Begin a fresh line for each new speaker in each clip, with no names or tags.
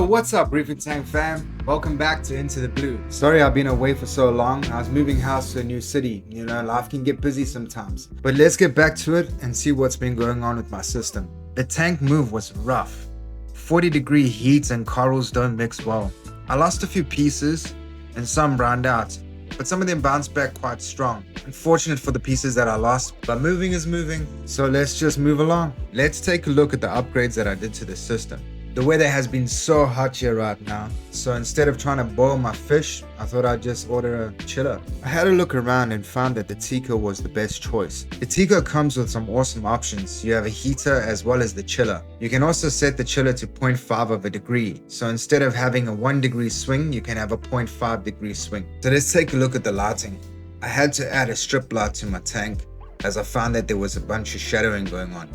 What's up, Reefing Tank fam? Welcome back to Into the Blue. Sorry I've been away for so long. I was moving house to a new city. You know, life can get busy sometimes. But let's get back to it and see what's been going on with my system. The tank move was rough. 40-degree heat and corals don't mix well. I lost a few pieces and some browned out, but some of them bounced back quite strong. Unfortunate for the pieces that I lost, but moving is moving, so let's just move along. Let's take a look at the upgrades that I did to the system. The weather has been so hot here right now, so instead of trying to boil my fish, I thought I'd just order a chiller. I had a look around and found that the Tico was the best choice. The Tico comes with some awesome options. You have a heater as well as the chiller. You can also set the chiller to 0.5 of a degree, so instead of having a 1 degree swing, you can have a 0.5 degree swing. So let's take a look at the lighting. I had to add a strip light to my tank as I found that there was a bunch of shadowing going on.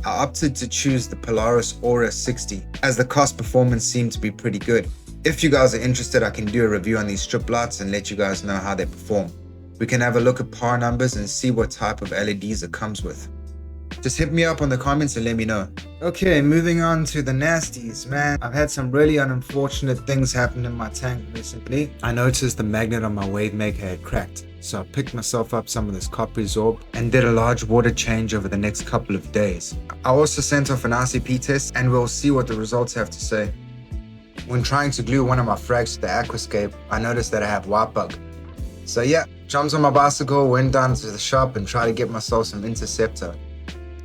I opted to choose the Polaris Aura 60 as the cost performance seemed to be pretty good. If you guys are interested, I can do a review on these strip lights and let you guys know how they perform. We can have a look at power numbers and see what type of LEDs it comes with. Just hit me up on the comments and let me know. Okay, moving on to the nasties, man. I've had some really unfortunate things happen in my tank recently. I noticed the magnet on my wave maker had cracked, so I picked myself up some of this copper resorb and did a large water change over the next couple of days. I also sent off an ICP test and we'll see what the results have to say. When trying to glue one of my frags to the aquascape, I noticed that I have white bug. So yeah, jumped on my bicycle, went down to the shop and tried to get myself some interceptor.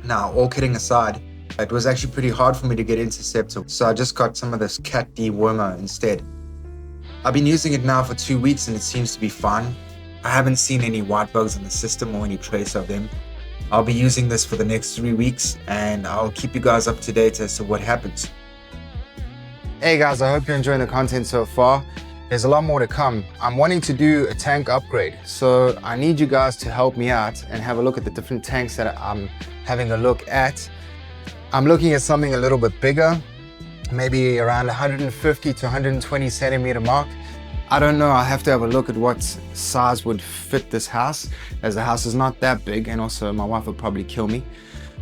Now, all kidding aside, it was actually pretty hard for me to get interceptor, so I just got some of this cat dewormer instead. I've been using it now for 2 weeks and it seems to be fine. I haven't seen any white bugs in the system or any trace of them. I'll be using this for the next 3 weeks and I'll keep you guys up to date as to what happens. Hey guys, I hope you're enjoying the content so far. There's a lot more to come. I'm wanting to do a tank upgrade, so I need you guys to help me out and have a look at the different tanks that I'm having a look at. I'm looking at something a little bit bigger, maybe around 150 to 120 centimeter mark. I don't know, I have to have a look at what size would fit this house, as the house is not that big and also my wife will probably kill me.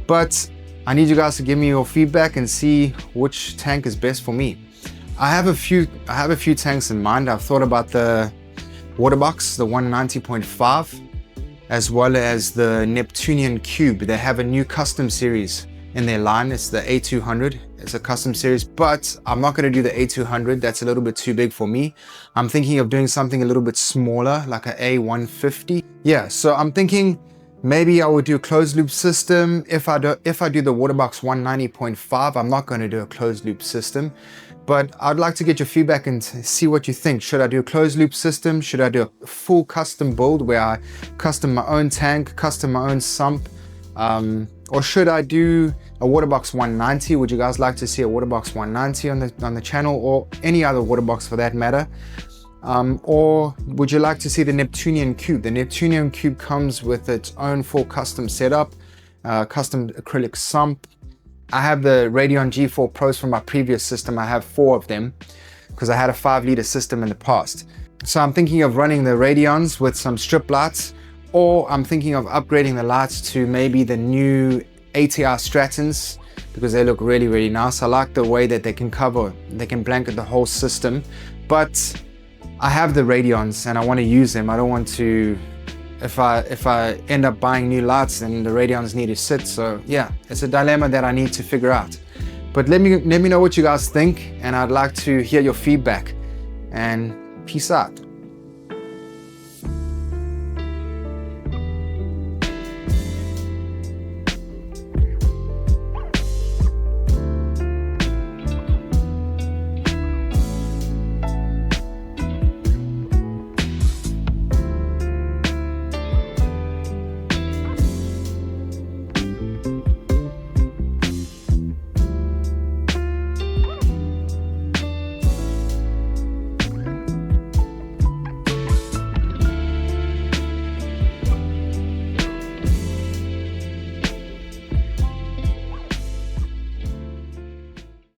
But I need you guys to give me your feedback and see which tank is best for me. I have a few tanks in mind. I've thought about the Waterbox, the 190.5, as well as the Neptunian Cube. They have a new custom series in their line. It's the A200. It's a custom series, but I'm not going to do the A200. That's a little bit too big for me. I'm thinking of doing something a little bit smaller, like an A150. Yeah, so I'm thinking maybe I would do a closed loop system. If I do the Waterbox 190.5, I'm not going to do a closed loop system. But I'd like to get your feedback and see what you think. Should I do a closed loop system? Should I do a full custom build where I custom my own tank, custom my own sump? Or should I do a Waterbox 190? Would you guys like to see a Waterbox 190 on the channel, or any other Waterbox for that matter? Or would you like to see the Neptunian Cube? The Neptunian Cube comes with its own full custom setup, custom acrylic sump. I have the Radeon G4 Pros from my previous system. I have 4 of them because I had a 5-liter system in the past. So I'm thinking of running the Radeons with some strip lights, or I'm thinking of upgrading the lights to maybe the new ATR Stratons because they look really, really nice. I like the way that they can blanket the whole system, but I have the Radeons and I want to use them. I don't want to, if I end up buying new lights, then the Radeons need to sit. So yeah, it's a dilemma that I need to figure out. But let me know what you guys think, and I'd like to hear your feedback. And peace out.